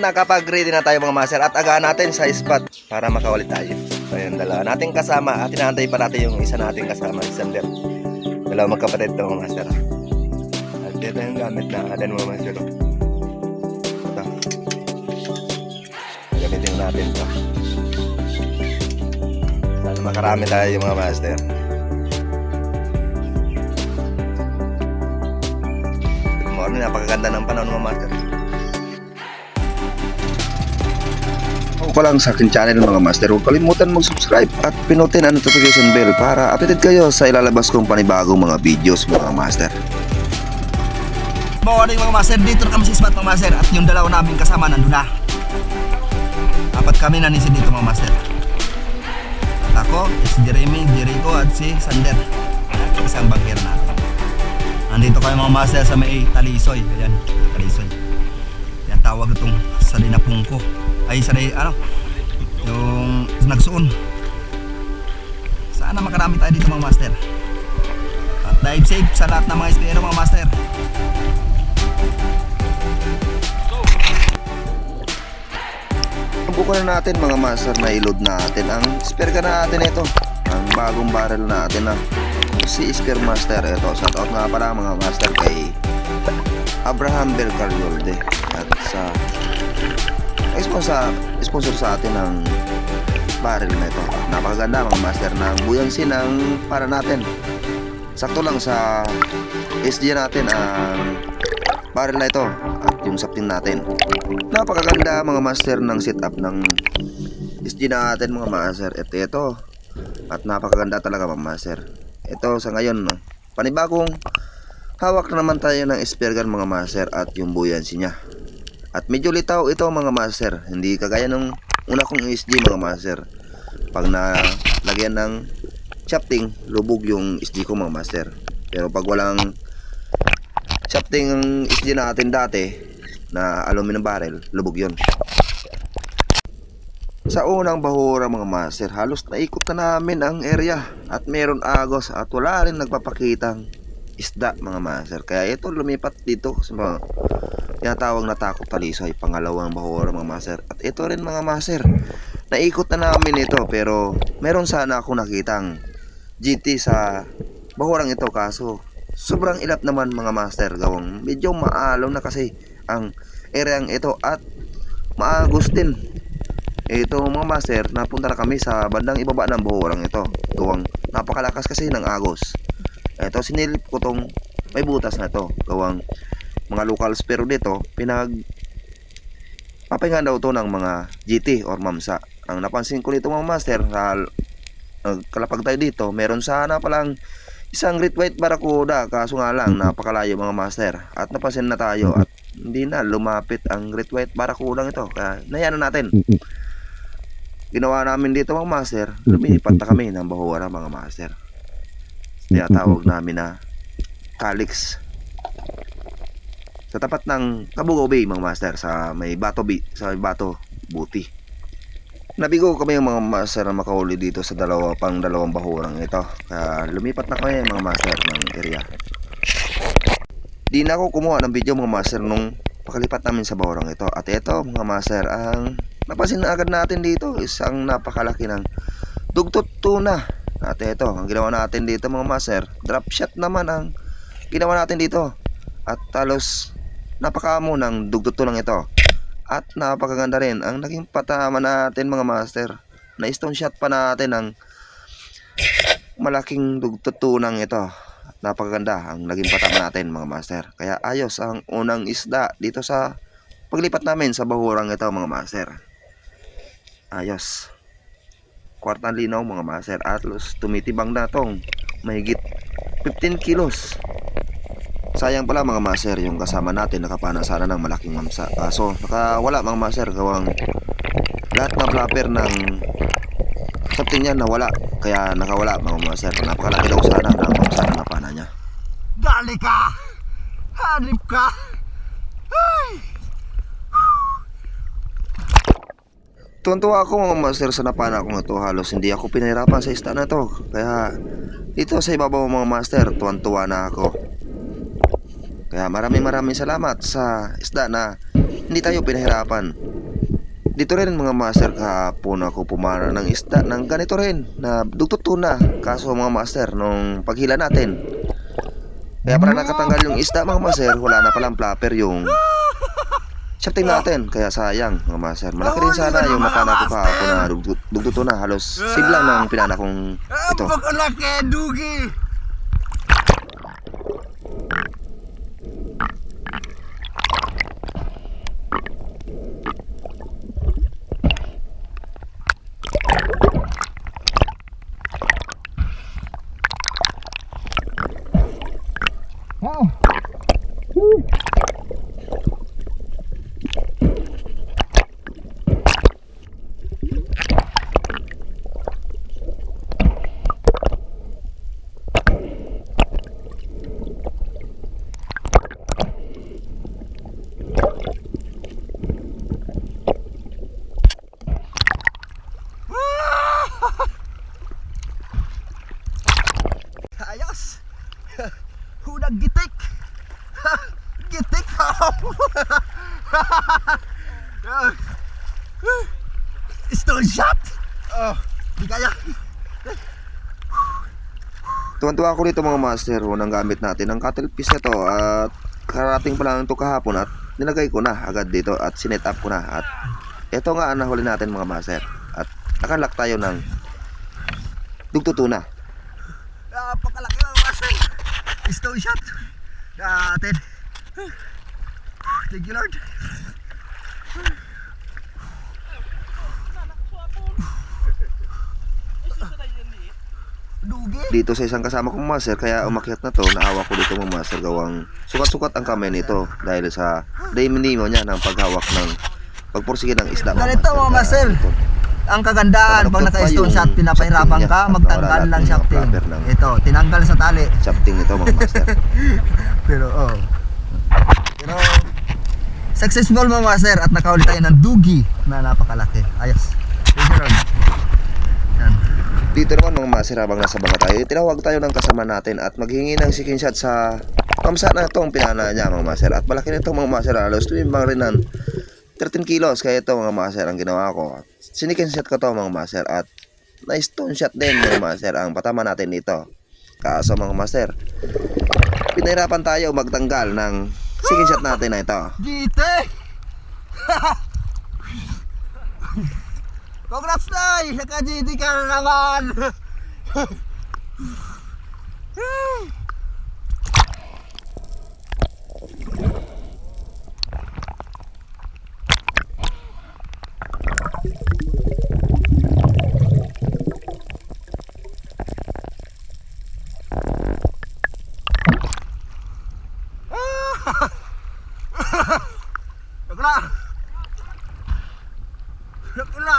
nakapag-ready na tayo mga master at agahan natin sa spot para makaulit tayo. So yun, dalawa nating kasama at inaantay pa natin yung isa nating kasama, si Sander. Dalawa magkapatid to mga master. At dito yung gamit na adan mga master. Ito. Gamitin natin to. Sana makarami tayo mga master. Good morning, napakaganda ng panahon mga master. Pa lang sa akin channel mga master, huwag kalimutan mag-subscribe at pinutin ang notification bell para updated kayo sa ilalabas kong panibagong mga videos mga master. Morning mga master, dito na kami sa spot mga master at yung dalawa namin kasama nandun na. Apat kami nanisin dito mga master. At ako, si Jeremy, Jericho at si Sander, isang bagger natin. Nandito kami mga master sa may Talisoy. Ayan, Talisoy. Yan tawag itong Salinapungko. Ay yung nagsuon. Sana makarami tayo dito mga master. At dive safe sa lahat ng mga espero mga master. Subukan na natin mga master na i-load natin ang spare gun natin ito. Ang bagong barrel natin na si Spare Master. Ito, shoutout nga pala mga master kay Abraham Belcarriolde at sa sponsor sa atin ng barrel na ito. Napakaganda mga master ng buoyancy ng para natin. Sakto lang sa SG natin ang barrel na ito at yung sapin natin. Napakaganda mga master ng setup ng SG natin mga master. Ito. At napakaganda talaga mga master. Ito sa ngayon, no? Panibagong hawak na naman tayo ng spare gun mga master at yung buoyancy niya. At medyo litaw ito mga master. Hindi kagaya nung una kong SG mga master. Pag nalagyan ng shafting, lubog yung SG ko mga master. Pero pag walang shafting ang SG natin dati na aluminum barrel, lubog yun. Sa unang bahura mga master, halos naikot na namin ang area at meron agos at wala rin nagpapakitang isda mga master. Kaya ito lumipat dito sa mga tinatawag na Takop Talisoy, pangalawang bahura mga master. At ito rin mga master, naikot na namin ito pero meron sana ako nakitang GT sa bahurang ito, kaso sobrang ilap naman mga master. Gawang medyo maalaw na kasi ang areang ito at maagos din. Ito mga master, napunta na kami sa bandang ibaba ng bahurang ito. Gawang napakalakas kasi ng agos. Ito sinilip ko tong may butas na to. Gawang mga local spare dito, papahingan daw to ng mga GT or mamsa. Ang napansin ko dito mga master, kalapag tayo dito, meron sana palang isang great white barracuda, kaso nga lang napakalayo mga master. At napansin na tayo at hindi na lumapit ang great white barracuda ito. Kaya nayan na natin. Ginawa namin dito mga master, lumilipat na kami ng bahura mga master. Tinatawag namin na Calix. Sa tapat ng Cabugao Bay mga master, sa may Bato Buti. Nabigo kami mga master na makahuli dito sa dalawang bahurang ito. Kaya lumipat na kami mga master ng area. Di na ako kumuha ng video mga master nung pakalipat namin sa bahurang ito. At ito mga master, ang napansin na agad natin dito, isang napakalaki ng dugtot tuna. At ito, ang ginawa natin dito mga master, drop shot naman ang ginawa natin dito. At talos napakamo ng dugtot tunang ito. At napakaganda rin ang naging patama natin mga master. Na stone shot pa natin ang malaking dugtot tunang ito. Napakaganda ang naging patama natin mga master. Kaya ayos ang unang isda dito sa paglipat namin sa bahurang ito mga master. Ayos. Kwartang linaw mga master. At tumitibang na tong mahigit 15 kilos. Sayang pala mga master, yung kasama natin nakapana sana ng malaking mamsa. Kaso nakawala mga master, gawang lahat ng flapper ng something niya nawala. Kaya nakawala mga master. Napakalaki daw sana ng mamsa na napana niya. Dali ka! Hanip ka! Ay! Tuwan-tuwa ako mga master sa napana kong ito. Halos hindi ako pinahirapan sa isda na to. Kaya dito sa ibabaw mga master, tuwan-tuwa na ako. Kaya maraming salamat sa isda na hindi tayo pinahirapan. Dito rin mga master, kahapon ako pumana ng isda ng ganito rin na dugtong tuna. Kaso mga master, nung paghila natin, kaya pala nakatanggal yung isda mga master, wala na palang flapper yung shafting natin. Kaya sayang mga master. Malaki rin sana yung napana ko kahapon na dugtong tuna. Halos same lang ng pinana kong ito. Pakalaki, dugi! Ayos! Hunag gitik! Gitik! Stone shot! Oh, di kaya. Tuwan-tuwa ako dito mga master, unang gamit natin ang cattle piece na to at karating pa lang ito kahapon at nilagay ko na agad dito at sinet up ko na at ito nga ang nahuli natin mga master at nakalak tayo ng dugtong tuna. Pakalaki lang master. Stone shot. Atin. Thank you Lord. Dugi. Dito sa isang kasama kong master, kaya umakyat na to, naawa ko dito mga master gawang sukat-sukat ang kamay nito dahil sa daiminimo niya ng paghawak ng pagpursige ng isda Ganito mga master. Ang kagandaan pag naka-stone shot, pinapahirapan ka, magtanggal lang shafting. Ito, tinanggal sa tali. Shafting nito mga master. Pero successful mga master at nakahuli tayo ng dugi na napakalaki. Ayos. Thank you Lord. Yan. Dito naman mga master, habang nasa banga tayo, tinawag tayo ng kasama natin at maghingi ng screenshot sa kamsa na itong pinana niya mga master. At malaki na itong mga master, halos tumimbang rin ng 13 kilos. Kaya ito mga master ang ginawa ko. Sinikinshot ko to mga master at na stone shot din mga master ang patama natin dito. Kaso mga master, pinahirapan tayo magtanggal ng screenshot natin na ito. Gite! Congrats Nay! Naka-GT ka na naman! Nakula! Nakula!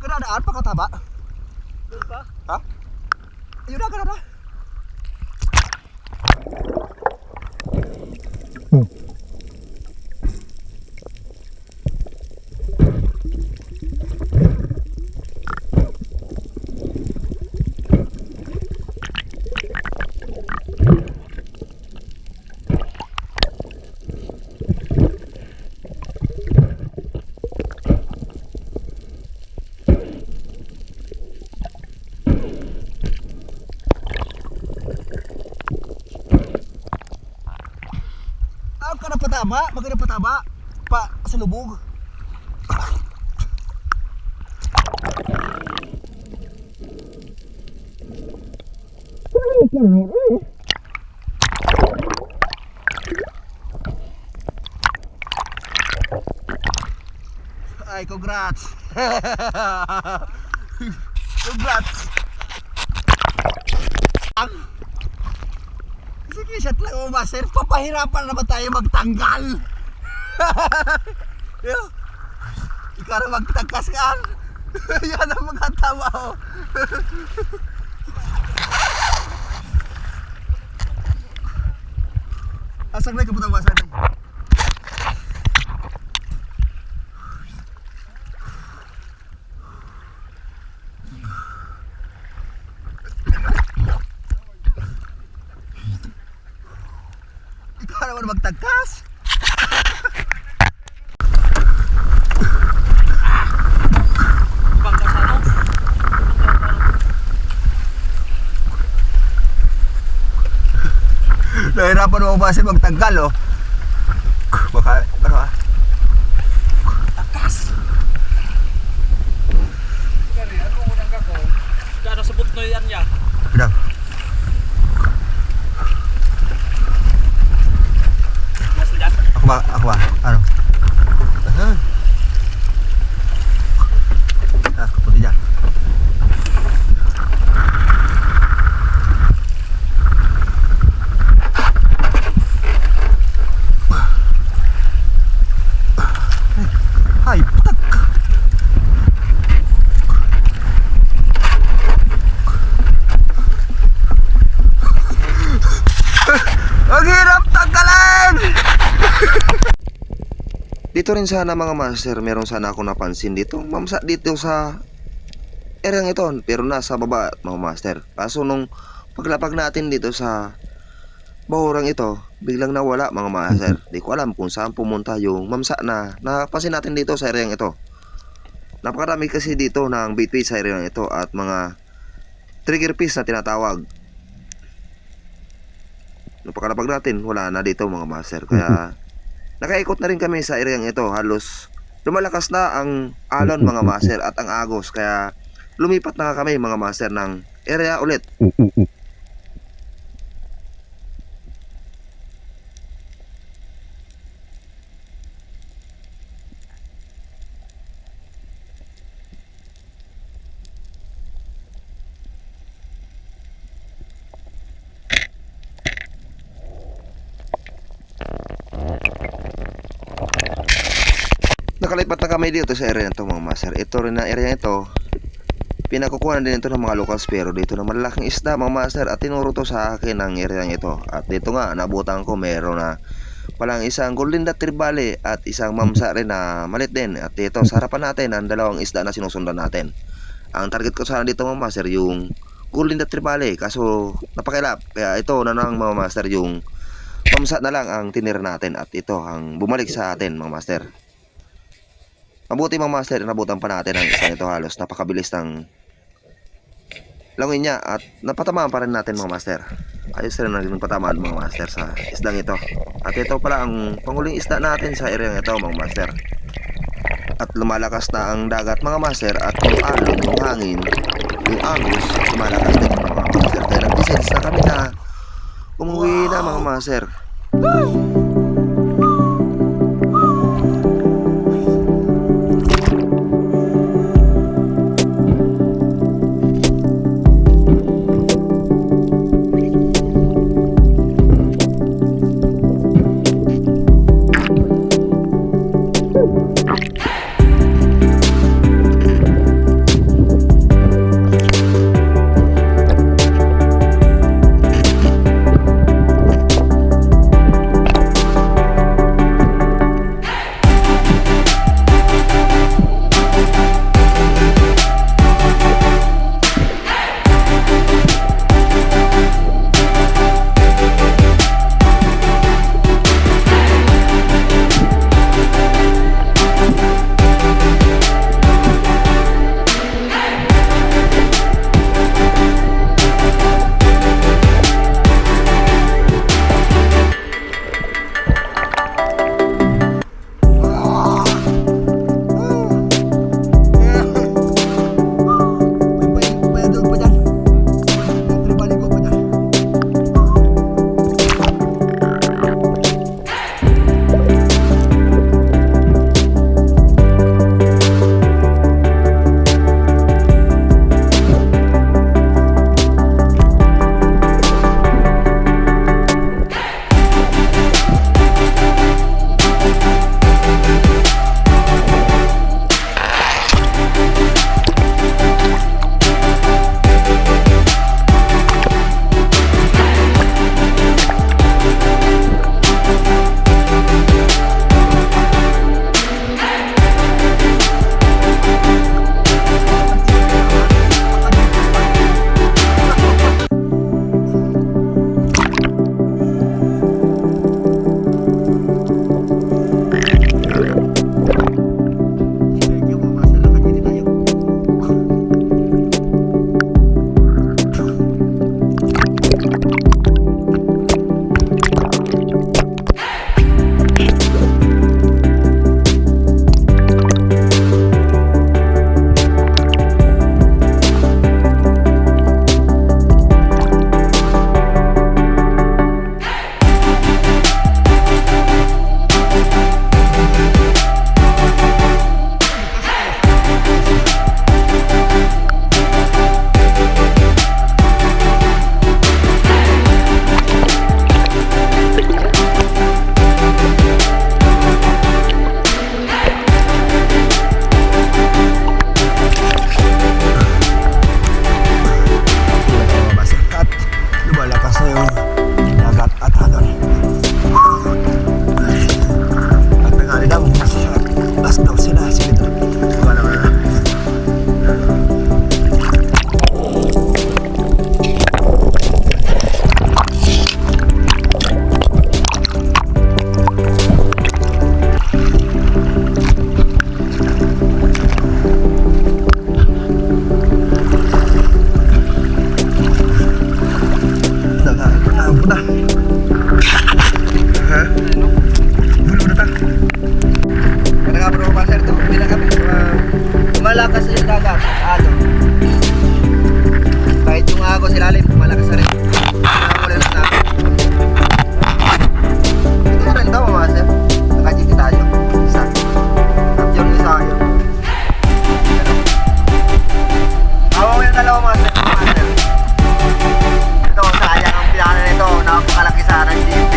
Keradaan pa kataba? Ha? Ayun na, karada. Maganda pataba pa sa lubog. Ay, congrats. Congrats. Sige, shot lang o master. Papahirapan naman tayo magtanggal. Ikaw na magtangkas ka. Yan ang mga tama o. Asang na kabutang master. Ikaw naman magtagkas. Nahirapan mo ba kasi magtanggal, oh? Baka, takas! Gano'n sa butnoy yan niya? Pinang. Mas dyan? Ako ba? Ano? Puti dyan. Ay, putak! Ang hirap tanggalin! Dito rin sana mga master, meron sana ako napansin dito. Mamsa dito sa area ito, pero nasa baba mga master. Kaso nung paglapag natin dito sa bahurang ito, biglang nawala mga master. Di ko alam kung saan pumunta yung mamsa na napansin natin dito sa area ito. Napakarami kasi dito ng bitbit sa area ito at mga trigger piece na tinatawag. Nung pakalapag natin, wala na dito mga master. Kaya nakaikot na rin kami sa area ito. Halos lumalakas na ang alon mga master at ang agos. Kaya lumipat na kami mga master ng area ulit. Nakalipat na kami dito sa area ito mga master. Ito rin na area ito, pinakukuha na din ito ng mga locals, pero dito na malaking isda mga master at tinuro to sa akin ng area ito. At dito nga nabutan ko meron na palang isang golden dot tribale at isang mamsa rin na malit din. At dito sa harapan natin ang dalawang isda na sinusundan natin. Ang target ko sana dito mga master yung golden dot tribale, kaso napakilap. Kaya ito na lang mga master, yung mamsa na lang ang tinira natin at ito ang bumalik sa atin mga master. Mabuti mga master, nabutan pa natin ang isang ito. Halos napakabilis ng langin niya at napatamaan pa rin natin mga master. Ayos rin naging patamaan mga master sa isdang ito. At ito pala ang panguling isda natin sa area ito mga master. At lumalakas na ang dagat mga master at yung alon, yung hangin, yung agos, lumalakas din mga master. Kaya nag-decide na kami na umuwi na mga master. malakas yung dagat. Kahit yung agos ilalim, malakas na rin. Nakakuli lang natin. Ito na rin daw mga master. Nakajiki tayo. Isa. At yung isa yun. Hawak ko yung dalawa master. Ito, sayang ang pinaka nito. Napakalaki sa ng GP.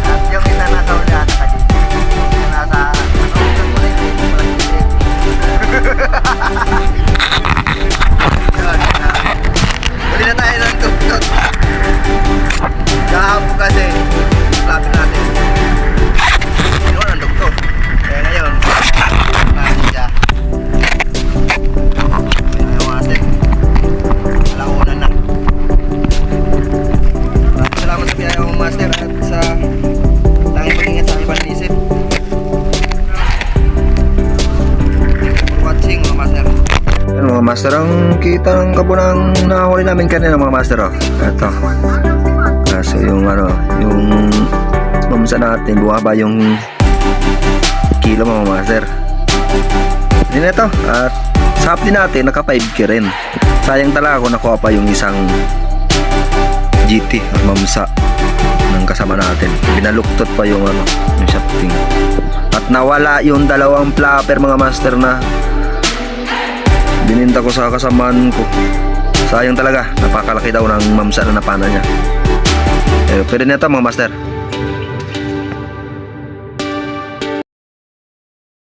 At yung isa nasa ulihan, nakajiki. Nasa, Huli na tayo ng tuktot. Kahapon kasi lapit natin. Ano ng tuktot? Kaya ngayon natin siya. Ayaw kasi alauna na. Salamat sa pinayaw mong master at sa tanging pag-ingat sa ibang isip. Watching mga master. Yan mga master, ang kita ng kabunang nahuli namin kanina mga master. Oh. Ito. Kaso yung yung mamsa natin, buwaba yung kilo mga master. Yun ito. At sa hapdi natin, naka 5K rin. Sayang talaga kung nakuha pa yung isang GT at mamsa ng kasama natin. Binaluktot pa yung yung shafting. At nawala yung dalawang flapper mga master na bininta ko sa kasamaan ko. Sayang talaga, napakalaki daw ng mamsa na napana niya. Pero pwede na ito mga master.